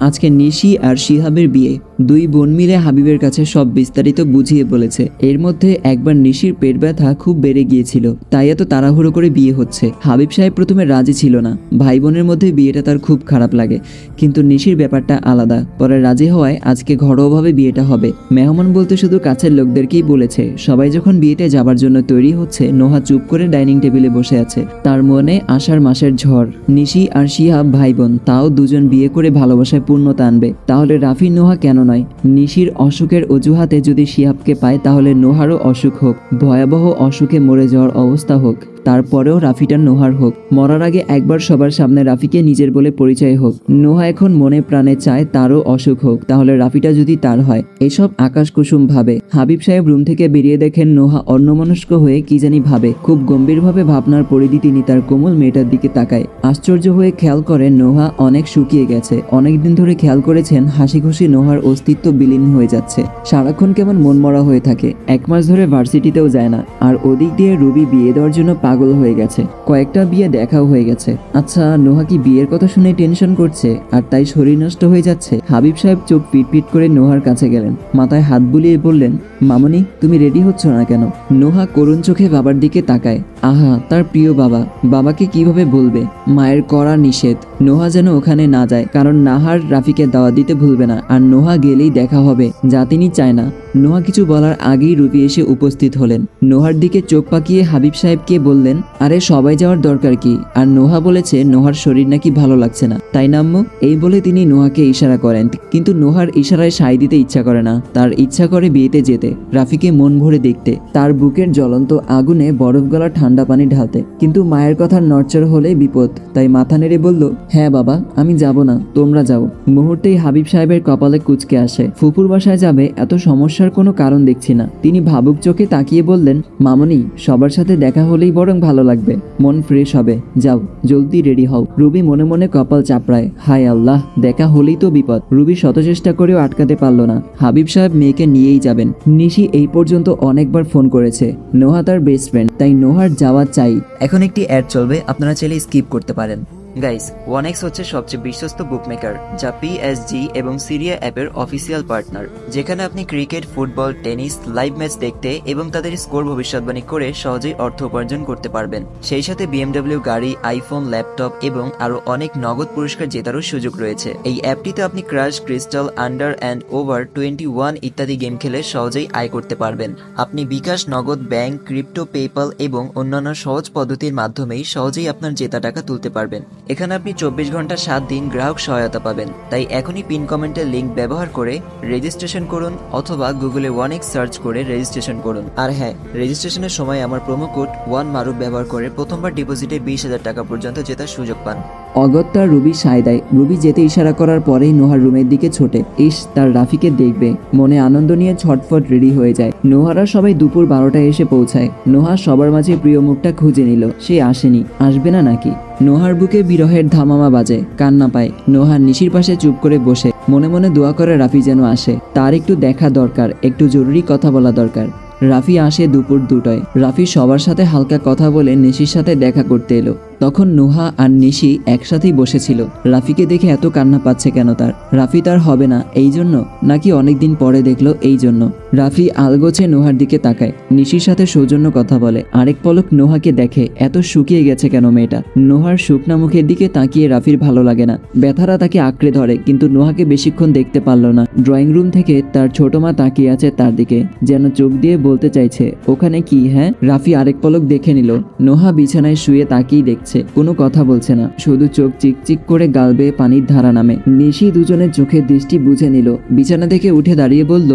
আজকে নিশি আর শিহাবের বিয়ে। দুই বোন মিলে হাবিবের কাছে সব বিস্তারিত বুঝিয়ে বলেছে। এর মধ্যে একবার নিশির পেট ব্যথা খুব বেড়ে গিয়েছিল, তাই এত তাড়াহুড়ো করে বিয়ে হচ্ছে। হাবিব সাহেব প্রথমে রাজি ছিল না, ভাই বোনের মধ্যে বিয়েটা তার খুব খারাপ লাগে, কিন্তু নিশির ব্যাপারটা আলাদা। পরে রাজি হওয়ায় আজকে ঘরোয়াভাবে বিয়েটা হবে। মেহমান বলতে শুধু কাছের লোকদেরকেই বলেছে। সবাই যখন বিয়েতে যাবার জন্য তৈরি হচ্ছে, নোহা চুপ করে ডাইনিং টেবিলে বসে আছে। তার মনে আষাঢ় মাসের ঝড়। নিশি আর শিহাব ভাই বোন, তাও দুজন বিয়ে করে ভালোবাসায় পূর্ণতা আনবে। তাহলে রাফি নোহা কেন নয়? নিশির অসুখের অজুহাতে যদি শিহাবকে পায়, তাহলে নোহারও অসুখ হোক, ভয়াবহ অসুখে মরে যাওয়ার অবস্থা হোক, তারপরেও রাফিটা নোহার হোক। মরার আগে একবার সবার সামনে রাফিকে নিজের বলে পরিচয় হোক। নোহা এখন মনে প্রাণে চায় তারও অসুখ হোক, তাহলে রাফিটা যদি তার হয়। এসব আকাশ কুসুম ভাবে। হাবিব সাহেব রুম থেকে বেরিয়ে দেখেন নোহা অন্যমনস্ক হয়ে কি জানি ভাবে। খুব গম্ভীরভাবে ভাবনার পরিধি তিনি তার কোমল মেয়েটার দিকে তাকায়। আশ্চর্য হয়ে খেয়াল করেন নোহা অনেক শুকিয়ে গেছে। অনেকদিন ধরে খেয়াল করেছেন হাসি খুশি নোহার অস্তিত্ব বিলীন হয়ে যাচ্ছে। সারাক্ষণ কেমন মনমরা হয়ে থাকে। 1 মাস ধরে ভার্সিটিতেও যায় না। আর ওদিক দিয়ে রুবি বিয়ে দেওয়ার জন্য পাগল হয়ে গেছে। কয়েকটা বিয়ে দেখাও হয়ে গেছে। আচ্ছা, নোহা কি বিয়ের কথা শুনে টেনশন করছে আর তাই শরীর নষ্ট হয়ে যাচ্ছে? হাবিব সাহেব চোখ পিটপিট করে নোহার কাছে গেলেন, মাথায় হাত বুলিয়ে বললেন, মামনি তুমি রেডি হচ্ছ না কেন? নোহা করুণ চোখে বাবার দিকে তাকায়। আহা, তার প্রিয় বাবা, বাবাকে কিভাবে বলবে? মায়ের কড়া নিষেধ। নোহা যেন ওখানে না যায়, কারণ নাহার রাফিকে দাওয়াত দিতে ভুলবে না, আর নোহা গেলেই দেখা হবে, যা তিনি চায় না। নোহা কিছু বলার আগেই রুবি এসে উপস্থিত হলেন। নোহার দিকে চোখ পাকিয়ে হাবিব সাহেবকে বললেন, আরে সবাই যাওয়ার দরকার কি? আর নোহা বলেছে নোহার শরীর নাকি ভালো লাগছে না, তাই না আম্মু? এই বলে তিনি নোহাকে ইশারা করেন, কিন্তু নোহার ইশারায় সায় দিতে ইচ্ছা করে না। তার ইচ্ছা করে বিয়েতে যেতে, রাফিকে মন ভরে দেখতে, তার বুকের জ্বলন্ত আগুনে বরফ গলা ঠান্ডা পানি ঢালতে। কিন্তু মায়ের কথার নড়চড় হলে বিপদ, তাই মাথা নেড়ে বলল, হ্যাঁ বাবা, আমি যাব না, তোমরা যাও। মুহূর্তেই হাবিব সাহেবের কপালে কুঁচকে আসে। ফুপুর বাসায় যাবে, এত সমস্যার কোনো কারণ দেখছি না। তিনি ভাবুক চোখে তাকিয়ে বললেন, মামনি সবার সাথে দেখা হলেই বরং ভালো লাগবে, মন ফ্রেশ হবে, যাও জলদি রেডি হও। রুবি মনে মনে কপাল চাপড়ায়, হায় আল্লাহ, দেখা হলেই তো বিপদ। রুবি শত চেষ্টা করেও আটকাতে পারল না। হাবিব সাহেব মেয়েকে নিয়েই যাবেন। নিশি এই পর্যন্ত অনেকবার ফোন করেছে। নোহা তার বেস্ট ফ্রেন্ড, তাই নোহার যাওয়া চাই। এখন একটি অ্যাড চলবে, আপনারা চাইলে স্কিপ করতে পারেন। গাইস, 1x হচ্ছে সবচেয়ে বিশ্বস্ত বুকমেকার, যা পিএসজি এবং সিরিয়া অ্যাপের অফিসিয়াল পার্টনার, যেখানে আপনি cricket, football, tennis live match দেখতে এবং তাদের স্কোর ভবিষ্যৎবাণী করে সহজেই অর্থ উপার্জন করতে পারবেন। সেই সাথে বিএমডব্লিউ গাড়ি, আইফোন, ল্যাপটপ এবং আরো অনেক নগদ পুরস্কার জেতারও সুযোগ রয়েছে। এই অ্যাপটিতে আপনি crash, crystal, under and over 21 ইত্যাদি গেম খেলে সহজেই আয় করতে পারবেন। আপনি বিকাশ, নগদ, ব্যাংক, ক্রিপ্টো, পেপাল এবং অন্যান্য সহজ পদ্ধতির মাধ্যমেই সহজেই আপনার জেতা টাকা তুলতে পারবেন। এখানে আপনি 24 ঘন্টা 7 দিন গ্রাহক সহায়তা পাবেন। তাই এখনই পিন কমেন্টের লিংক ব্যবহার করে রেজিস্ট্রেশন করুন, অথবা গুগলে 1x সার্চ করে রেজিস্ট্রেশন করুন। আর হ্যাঁ, রেজিস্ট্রেশনের সময় আমার প্রোমো কোড 1MARUF ব্যবহার করে প্রথমবার ডিপোজিটে 20,000 টাকা পর্যন্ত জেতার সুযোগ পান। অগত্যা রুবি সায় দেয়। রুবি যেতে ইশারা করার পরেই নোহার রুমের দিকে ছোটে। ইস, তার রাফিকে দেখবে, মনে আনন্দ নিয়ে ছটফট রেডি হয়ে যায়। নোহারা সবাই দুপুর 12টায় এসে পৌঁছায়। নোহা সবার মাঝে প্রিয় মুখটা খুঁজে নিল, সে আসেনি, আসবে না নাকি? নোহার বুকে বিরহের ধামামা বাজে, কান্না পায়। নোহা নিশির পাশে চুপ করে বসে মনে মনে দোয়া করে রাফি যেন আসে। তার একটু দেখা দরকার, একটু জরুরি কথা বলা দরকার। রাফি আসে দুপুর 2টায়। রাফি সবার সাথে হালকা কথা বলে নিশির সাথে দেখা করতে এলো। তখন নোহা আর নিশি একসাথেই বসেছিল। রাফিকে দেখে এত কান্না পাচ্ছে কেন তার? রাফি তার হবে না এই জন্য, নাকি অনেকদিন পরে দেখলো এই জন্য? রাফি আলগোছে নোহার দিকে তাকায়, নিশির সাথে সৌজন্য কথা বলে। আরেক পলক নোহাকে দেখে, এত শুকিয়ে গেছে কেন মেয়েটা? নোহার শুকনা মুখের দিকে তাকিয়ে রাফির ভালো লাগে না। ব্যথারা তাকে আঁকড়ে ধরে, কিন্তু নোহাকে বেশিক্ষণ দেখতে পারল না। ড্রয়িং রুম থেকে তার ছোট মা তাকিয়ে আছে তার দিকে, যেন চোখ দিয়ে বলতে চাইছে, ওখানে কি? হ্যাঁ। রাফি আরেক পলক দেখে নিল। নোহা বিছানায় শুয়ে তাকিয়ে দেখছে, কোনো কথা বলছে না, শুধু চোখ চিকচিক করে গাল বেয়ে পানির ধারা নামে। নিশি দুজনের চোখের দৃষ্টি বুঝে নিল। বিছানা থেকে উঠে দাঁড়িয়ে বলল,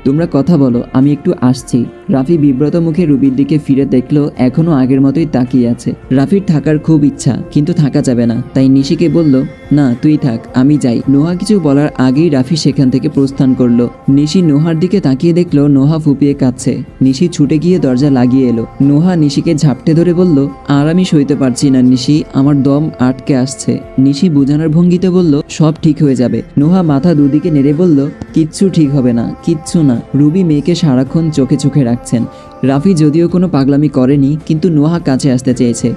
তোমরা কথা বলো, আমি একটু আসছি। রাফি বিব্রত মুখে রুবির দিকে ফিরে দেখলো এখনো আগের মতোই তাকিয়ে আছে। রাফির থাকার খুব ইচ্ছা, কিন্তু থাকা যাবে না, তাই নিশিকে বলল, না তুই থাক, আমি যাই। নোহা কিছু বলার আগেই রাফি সেখান থেকে প্রস্থান করলো। নিশি নোহার দিকে তাকিয়ে দেখলো নোহা ফুপিয়ে কাঁদছে। নিশি ছুটে গিয়ে দরজা লাগিয়ে এলো। নোহা নিশিকে ঝাপটে ধরে বলল, আর আমি সইতে পারছি না নিশি, আমার দম আটকে আসছে। নিশি বোঝানোর ভঙ্গিতে বলল, সব ঠিক হয়ে যাবে। নোহা মাথা দুদিকে নেড়ে বলল, কিচ্ছু ঠিক হবে না, কিচ্ছু না। রুবি মেয়েকে সারাক্ষণ চোখে চোখে রাখছেন, রাফি যদিও কোনো পাগলামি করেনি, কিন্তু নোহা কাছে আসতে চেয়েছে।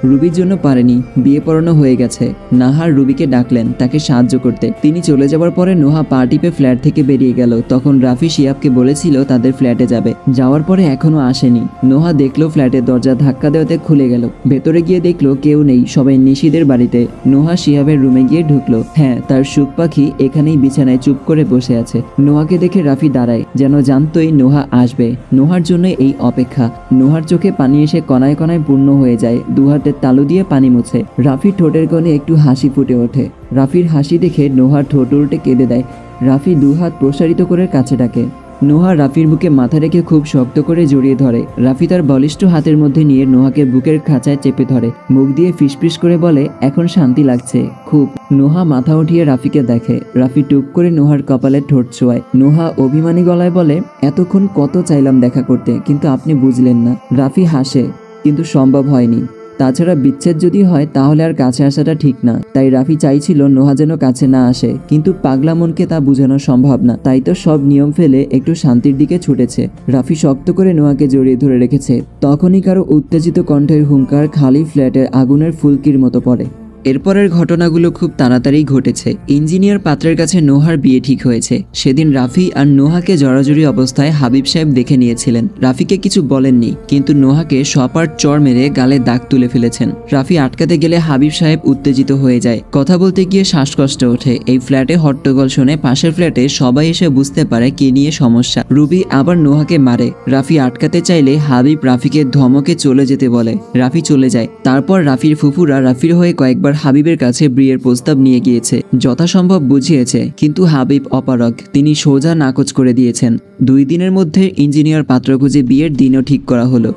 রুবির জন্য পারেনি, বিয়ে পড়ানো হয়ে গেছে। নাহার রুবিকে ডাকলেন তাকে সাহায্য করতে। তিনি চলে যাওয়ার পরে নোহা পা টিপে ফ্ল্যাট থেকে বেরিয়ে গেল। তখন রাফি শিহাবকে বলেছিল তাদের ফ্ল্যাটে যাবে। যাওয়ার পরে এখনো আসেনি। নোহা দেখলো ফ্ল্যাটের দরজা ধাক্কা দেওয়াতে খুলে গেল। ভেতরে গিয়ে দেখলো কেউ নেই, সবাই নিশিদের বাড়িতে। নোহা শিহাবের রুমে গিয়ে ঢুকলো। হ্যাঁ, তার সুখ পাখি এখানেই বিছানায় চুপ করে বসে আছে। নোহাকে দেখে রাফি দাঁড়ায়, যেন জানতোই নোহা আসবে। নোহার জন্য এই অপেক্ষা। নোহার চোখে পানি এসে কণায় কণায় পূর্ণ হয়ে যায়। দুহাতের তালু দিয়ে পানি মুছে। রাফির ঠোঁটের কোণে একটু হাসি ফুটে ওঠে। রাফির হাসি দেখে নোহার ঠোঁট উল্টে কেঁদে দেয়। রাফি দুহাত প্রসারিত করে কাছে ডাকে। নোহা রাফির বুকে মাথা রেখে খুব শক্ত করে জড়িয়ে ধরে। রাফি তার বলিষ্ঠ হাতের মধ্যে নিয়ে নোহাকে বুকের খাঁচায় চেপে ধরে। মুখ দিয়ে ফিসফিস করে বলে, এখন শান্তি লাগছে খুব। নোহা মাথা উঠিয়ে রাফিকে দেখে। রাফি টুপ করে নোহার কপালে ঠোঁট ছোঁয়ায়। নোহা অভিমানী গলায় বলে, এতক্ষণ কত চাইলাম দেখা করতে, কিন্তু আপনি বুঝলেন না। রাফি হাসে, কিন্তু সম্ভব হয়নি। তাছাড়া বিচ্ছেদ যদি হয় তাহলে আর কাছে আসাটা ঠিক না। তাই রাফি চাইছিল নোহা যেন কাছে না আসে, কিন্তু পাগলা মনকে তা বোঝানো সম্ভব না। তাই তো সব নিয়ম ফেলে একটু শান্তির দিকে ছুটেছে। রাফি শক্ত করে নোহাকে জড়িয়ে ধরে রেখেছে। তখনই কারো উত্তেজিত কণ্ঠের হুঙ্কার খালি ফ্ল্যাটের আগুনের ফুলকির মতো পড়ে। এরপরের ঘটনাগুলো খুব তাড়াতাড়ি ঘটেছে। ইঞ্জিনিয়ার পাত্রের কাছে নোহার বিয়ে ঠিক হয়েছে। সেদিন রাফি আর নোহাকে জড়াজড়ি অবস্থায় হাবিব সাহেব দেখে নিয়েছিলেন। রাফিকে কিছু বলেননি, কিন্তু নোহাকে সপার চড় মেরে গালে দাগ তুলে ফেলেছেন। রাফি আটকাতে গেলে হাবিব সাহেব উত্তেজিত হয়ে যায়। কথা বলতে গিয়ে শ্বাসকষ্ট ওঠে। এই ফ্ল্যাটে হট্টগোল শুনে পাশের ফ্ল্যাটে সবাই এসে বুঝতে পারে কি নিয়ে সমস্যা। রুবি আবার নোহাকে মারে। রাফি আটকাতে চাইলে হাবিব রাফিকে ধমকে চলে যেতে বলে। রাফি চলে যায়। তারপর রাফির ফুফুরা রাফির হয়ে কয়েকবার হাবিবের কাছে বিয়ের প্রস্তাব নিয়ে গিয়েছে। যথাসম্ভব বুঝিয়েছে, কিন্তু হাবিব অপারগ। তিনি সোজা নাকচ করে দিয়েছেন। 2 দিনের মধ্যে ইঞ্জিনিয়ার পাত্র খুঁজে বিয়ের দিনও ঠিক করা হলো।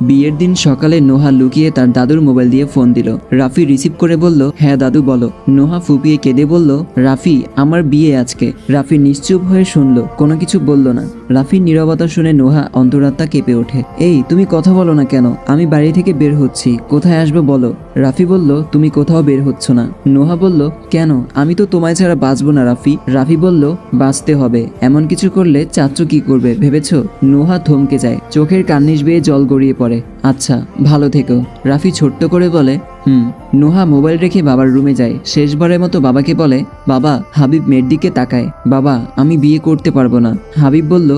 বিয়ের দিন সকালে নোহা লুকিয়ে তার দাদুর মোবাইল দিয়ে ফোন দিল। রাফি রিসিভ করে বলল, হ্যাঁ দাদু বলো। নোহা ফুপিয়ে কেঁদে বলল, রাফি আমার বিয়ে আজকে। রাফি নিশ্চুপ হয়ে শুনলো, কোনো কিছু বলল না। রাফির নীরবতা শুনে নোহা অন্তরাত্মা কেঁপে ওঠে। এই তুমি কথা বলো না কেন? আমি বাড়ি থেকে বের হচ্ছি, কোথায় আসবো বলো। রাফি বলল, তুমি কোথাও বের হচ্ছ না। নোহা বলল, কেন? আমি তো তোমায় ছাড়া বাঁচবো না রাফি। রাফি বলল, বাঁচতে হবে। এমন কিছু করলে চাচ্চু কি করবে ভেবেছো? নোহা থমকে যায়। চোখের কান্নিশ বেয়ে জল গড়িয়ে পড়ে। আচ্ছা, ভালো থেকো। রাফি ছোট্ট করে বলে, নোহা মোবাইল রেখে বাবার রুমে যায়। শেষবারের মতো বাবাকে বলে, বাবা হাবিব মেয়ের দিকে তাকায়। বাবা আমি বিয়ে করতে পারবো না। হাবিব বলল,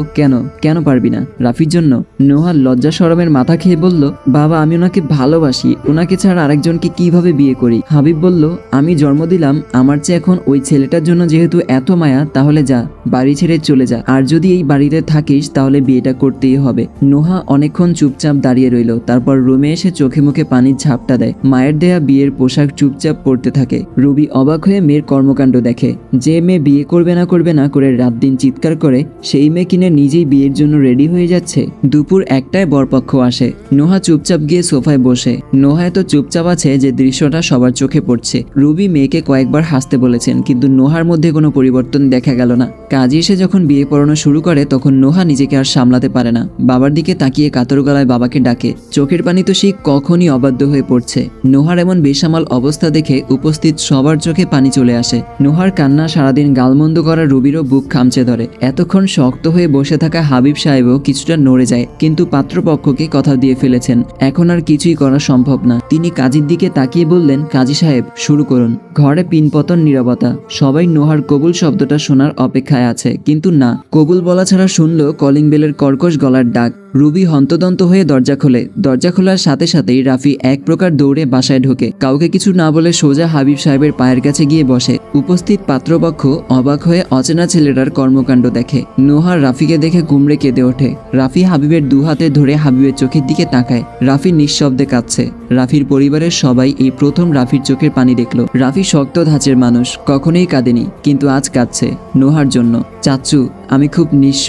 কেন পারবি না? রাফির জন্য। নোহা লজ্জা শরমের মাথা খেয়ে বলল, বাবা আমি ওনাকে ভালোবাসি, ওনাকে ছাড়া আরেকজনকে কিভাবে বিয়ে করি? হাবিব বলল, আমি জন্ম দিলাম, আমার চেয়ে এখন ওই ছেলেটার জন্য যেহেতু এত মায়া, তাহলে যা, বাড়ি ছেড়ে চলে যা। আর যদি এই বাড়িতে থাকিস তাহলে বিয়েটা করতেই হবে। নোহা অনেকক্ষণ চুপচাপ দাঁড়িয়ে রইল। তারপর রুমে এসে চোখে মুখে পানির ঝাপটা দেয়। মায়ের দেয়া বিয়ের পোশাক চুপচাপ পরতে থাকে। রুবি অবাক হয়ে মেয়ের কর্মকাণ্ড দেখে। যে মেয়ে বিয়ে করবে না করে রাত দিন চিৎকার করে, সেই মেয়ে কিনে নিজেই বিয়ের জন্য রেডি হয়ে যাচ্ছে। দুপুর 1টায় বরপক্ষ আসে। নোহা চুপচাপ গিয়ে সোফায় বসে। নোহা এত চুপচাপ আছে যে দৃশ্যটা সবার চোখে পড়ছে। রুবি মেয়েকে কয়েকবার হাসতে বলেছেন, কিন্তু নোহার মধ্যে কোনো পরিবর্তন দেখা গেল না। কাজী এসে যখন বিয়ে পড়ানো শুরু করে তখন নোহা নিজেকে আর সামলাতে পারে না। বাবার দিকে তাকিয়ে কাতর গলায় বাবাকে ডাকে। চোখের পানি তো সেই কখনই অবাধ্য হয়ে পড়ছে। নোহার এমন বেসামাল অবস্থা দেখে উপস্থিত সবার চোখে পানি চলে আসে। নোহার কান্না সারাদিন গালমন্দ করা রুবিরও বুক খামচে ধরে। এতক্ষণ শক্ত হয়ে বসে থাকা হাবিব সাহেবও কিছুটা নড়ে যায়, কিন্তু পাত্রপক্ষকে কথা দিয়ে ফেলেছেন। এখন আর কিছুই করা সম্ভব না। তিনি কাজীর দিকে তাকিয়ে বললেন, কাজী সাহেব শুরু করুন। ঘরে পিনপতন নীরবতা। সবাই নোহার কবুল শব্দটা শোনার অপেক্ষায় আছে, কিন্তু না। কবুল বলা ছাড়া শুনল কলিং বেলের কর্কশ গলার ডাক। রুবি হন্তদন্ত হয়ে দরজা খোলে। দরজা খোলার সাথে সাথেই রাফি এক প্রকার দৌড়ে বাসায় ঢোকে। কাউকে কিছু না বলে সোজা হাবিব সাহেবের পায়ের কাছে গিয়ে বসে। উপস্থিত পাত্রপক্ষ অবাক হয়ে অচেনা ছেলেটার কর্মকাণ্ড দেখে। নোহার রাফিকে দেখে কুমড়ে কেঁদে ওঠে। রাফি হাবিবের 2 হাতে ধরে হাবিবের চোখের দিকে তাকায়। রাফি নিঃশব্দে কাঁদছে। রাফির পরিবারের সবাই এই প্রথম রাফির চোখের পানি দেখল। রাফি শক্ত ধাঁচের মানুষ, কখনোই কাঁদেনি, কিন্তু আজ কাঁদছে নোহার জন্য। চাচ্চু আমি খুব নিঃস্ব,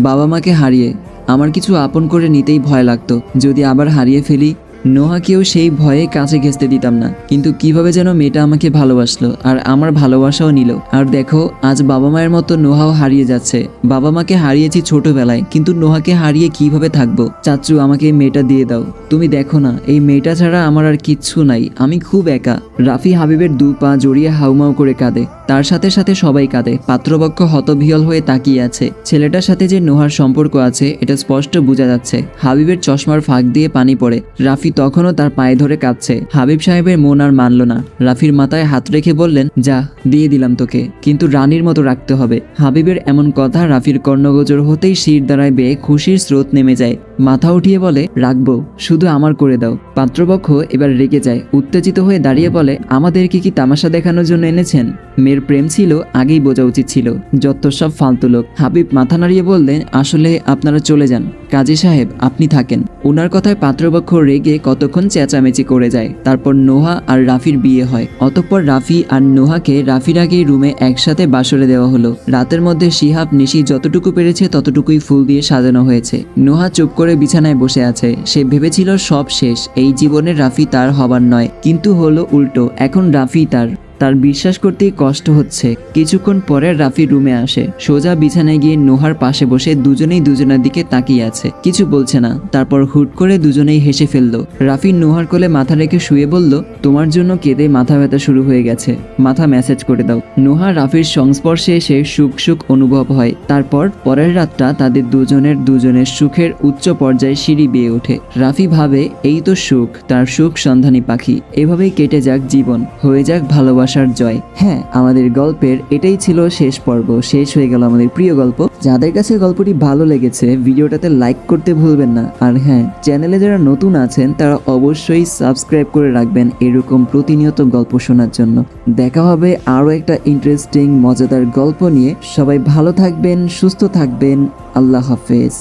বাবা মাকে হারিয়ে আমার কিছু আপন করে নিতেই ভয় লাগতো। যদি আবার হারিয়ে ফেলি। নোহাকেও সেই ভয়ে কাছে ঘেঁচতে দিতাম না, কিন্তু কিভাবে যেন মেয়েটা আমাকে ভালোবাসলো আর আমার ভালোবাসাও নিল। আর দেখো আজ বাবা মায়ের মতো নোহাও হারিয়ে যাচ্ছে। বাবা মাকে হারিয়েছি ছোটবেলায়, কিন্তু নোহাকে হারিয়ে কিভাবে থাকবো? চাচ্চু আমাকে এই মেয়েটা দিয়ে দাও। তুমি দেখো না এই মেয়েটা ছাড়া আমার আর কিচ্ছু নাই, আমি খুব একা। রাফি হাবিবের 2 পা জড়িয়ে হাউমাউ করে কাঁদে। তার সাথে সাথে সবাই কাঁদে। পাত্রপক্ষ হতবিহ্বল হয়ে তাকিয়ে আছে। ছেলেটার সাথে যে নোহার সম্পর্ক আছে এটা স্পষ্ট বোঝা যাচ্ছে। হাবিবের চশমার ফাঁক দিয়ে পানি পড়ে। রাফি তখনও তার পায়ে ধরে কাঁদছে। হাবিব সাহেবের মন আর মানল না। রাফির মাথায় হাত রেখে বললেন, যা, দিয়ে দিলাম তোকে, কিন্তু রানীর মতো রাখতে হবে। হাবিবের এমন কথা রাফির কর্ণগোচর হতেই শির দ্বারায় বেয়ে খুশির স্রোত নেমে যায়। মাথা উঠিয়ে বলে, রাখবো, শুধু আমার করে দাও। পাত্রপক্ষ এবার রেগে যায়। উত্তেজিত হয়ে দাঁড়িয়ে বলে, আমাদেরকে কি তামাশা দেখানোর জন্য এনেছেন? মেয়ের প্রেম ছিল আগেই বোঝা উচিত ছিল, যত সব ফালতু লোক। হাবিব মাথা নাড়িয়ে বললেন, আসলে আপনারা চলে যান, কাজী সাহেব আপনি থাকেন। ওনার কথায় পাত্রপক্ষ রেগে কতক্ষণ চেঁচামেচি করে যায়। তারপর নোহা আর রাফির বিয়ে হয়। অতঃপর রাফি আর নোহাকে রাফির আগেই রুমে একসাথে বাসরে দেওয়া হলো। রাতের মধ্যে শিহাব নিশি যতটুকু পেরেছে ততটুকুই ফুল দিয়ে সাজানো হয়েছে। নোহা চুপ করে বিছানায় বসে আছে। সে ভেবেছিল সব শেষ, এই জীবনে রাফি তার হবার নয়, কিন্তু হলো উল্টো। এখন রাফি তার বিশ্বাস করতেই কষ্ট হচ্ছে। কিছুক্ষণ পরে রাফি রুমে আসে। সোজা বিছানায় গিয়ে নোহার পাশে বসে দুজনেই দুজনের দিকে তাকিয়ে আছে, কিছু বলছে না। তারপর হুট করে দুজনেই হেসে ফেললো। রাফি নোহার কোলে মাথা রেখে শুয়ে বলল, তোমার জন্য কেঁদে মাথা ব্যথা শুরু হয়ে গেছে, মাথা ম্যাসেজ করে দাও। নোহা রাফির সংস্পর্শে এসে সুখ সুখ অনুভব হয়। তারপর পরের রাতটা তাদের দুজনের সুখের উচ্চ পর্যায়ে সিঁড়ি বেয়ে ওঠে। রাফি ভাবে, এই তো সুখ, তার সুখ সন্ধানী পাখি। এভাবেই কেটে যাক জীবন, হয়ে যাক ভালোবাসার জয়। হ্যাঁ, আমাদের গল্পের এটাই ছিল শেষ পর্ব। শেষ হয়ে গেল আমাদের প্রিয় গল্প। যাদের কাছে গল্পটি ভালো লেগেছে ভিডিওটাতে লাইক করতে ভুলবেন না। আর হ্যাঁ, চ্যানেলে যারা নতুন আছেন তারা অবশ্যই সাবস্ক্রাইব করে রাখবেন এরকম প্রতিনিয়ত গল্প শোনার জন্য। দেখা হবে আরও একটা ইন্টারেস্টিং মজাদার গল্প নিয়ে। সবাই ভালো থাকবেন, সুস্থ থাকবেন। আল্লাহ হাফেজ।